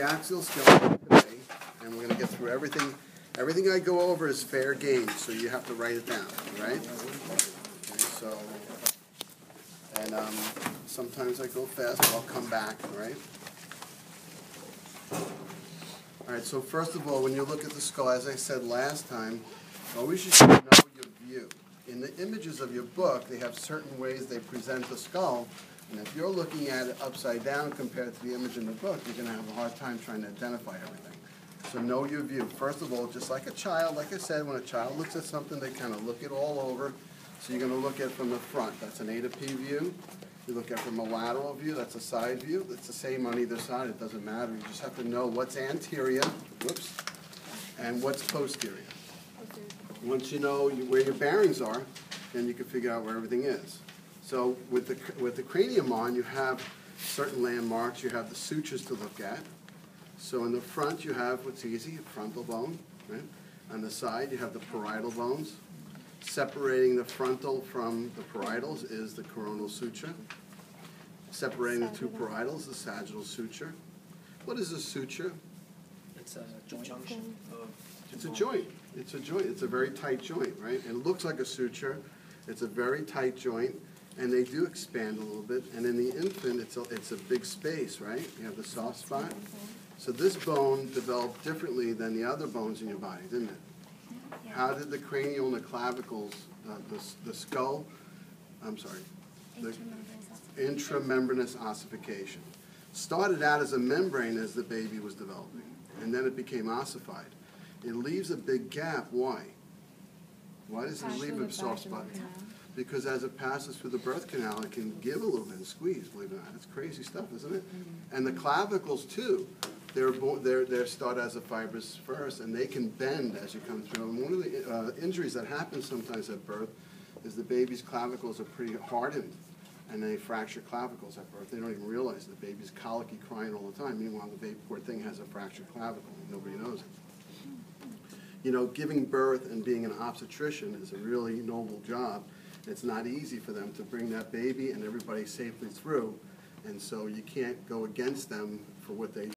the axial skeleton today, and we're going to get through everything. Everything I go over is fair game, so you have to write it down, right? Okay, so, and sometimes I go fast, but I'll come back, right? All right, so first of all, when you look at the skull, as I said last time, always you should know your view. In the images of your book, they have certain ways they present the skull, and if you're looking at it upside down compared to the image in the book, you're going to have a hard time trying to identify everything. So know your view. First of all, just like a child, like I said, when a child looks at something, they kind of look it all over. So you're going to look at it from the front. That's an A to P view. You look at it from a lateral view. That's a side view. It's the same on either side. It doesn't matter. You just have to know what's anterior, whoops, and what's posterior. Once you know where your bearings are, then you can figure out where everything is. So with the cranium on, you have certain landmarks. You have the sutures to look at. So in the front, you have what's easy, frontal bone. Right? On the side, you have the parietal bones. Separating the frontal from the parietals is the coronal suture. Separating the two parietals, the sagittal suture. What is a suture? It's a junction of... It's a joint. It's a joint. It's a very tight joint, right? And it looks like a suture. It's a very tight joint, and they do expand a little bit. And in the infant, it's a big space, right? You have the soft spot. So this bone developed differently than the other bones in your body, didn't it? How did the cranial and the clavicles, the skull, the intramembranous ossification, started out as a membrane as the baby was developing, and then it became ossified. It leaves a big gap. Why? Why does it leave a soft spot? Because as it passes through the birth canal, it can give a little bit and squeeze, believe it or not. That's crazy stuff, isn't it? And the clavicles, too. They're start as a fibrous first, and they can bend as you come through. And one of the injuries that happens sometimes at birth is the baby's clavicles are pretty hardened, and they fracture clavicles at birth. They don't even realize the baby's colicky, crying all the time. Meanwhile, the baby, poor thing, has a fractured clavicle, and nobody knows it. You know, giving birth and being an obstetrician is a really noble job. It's not easy for them to bring that baby and everybody safely through, and so you can't go against them for what they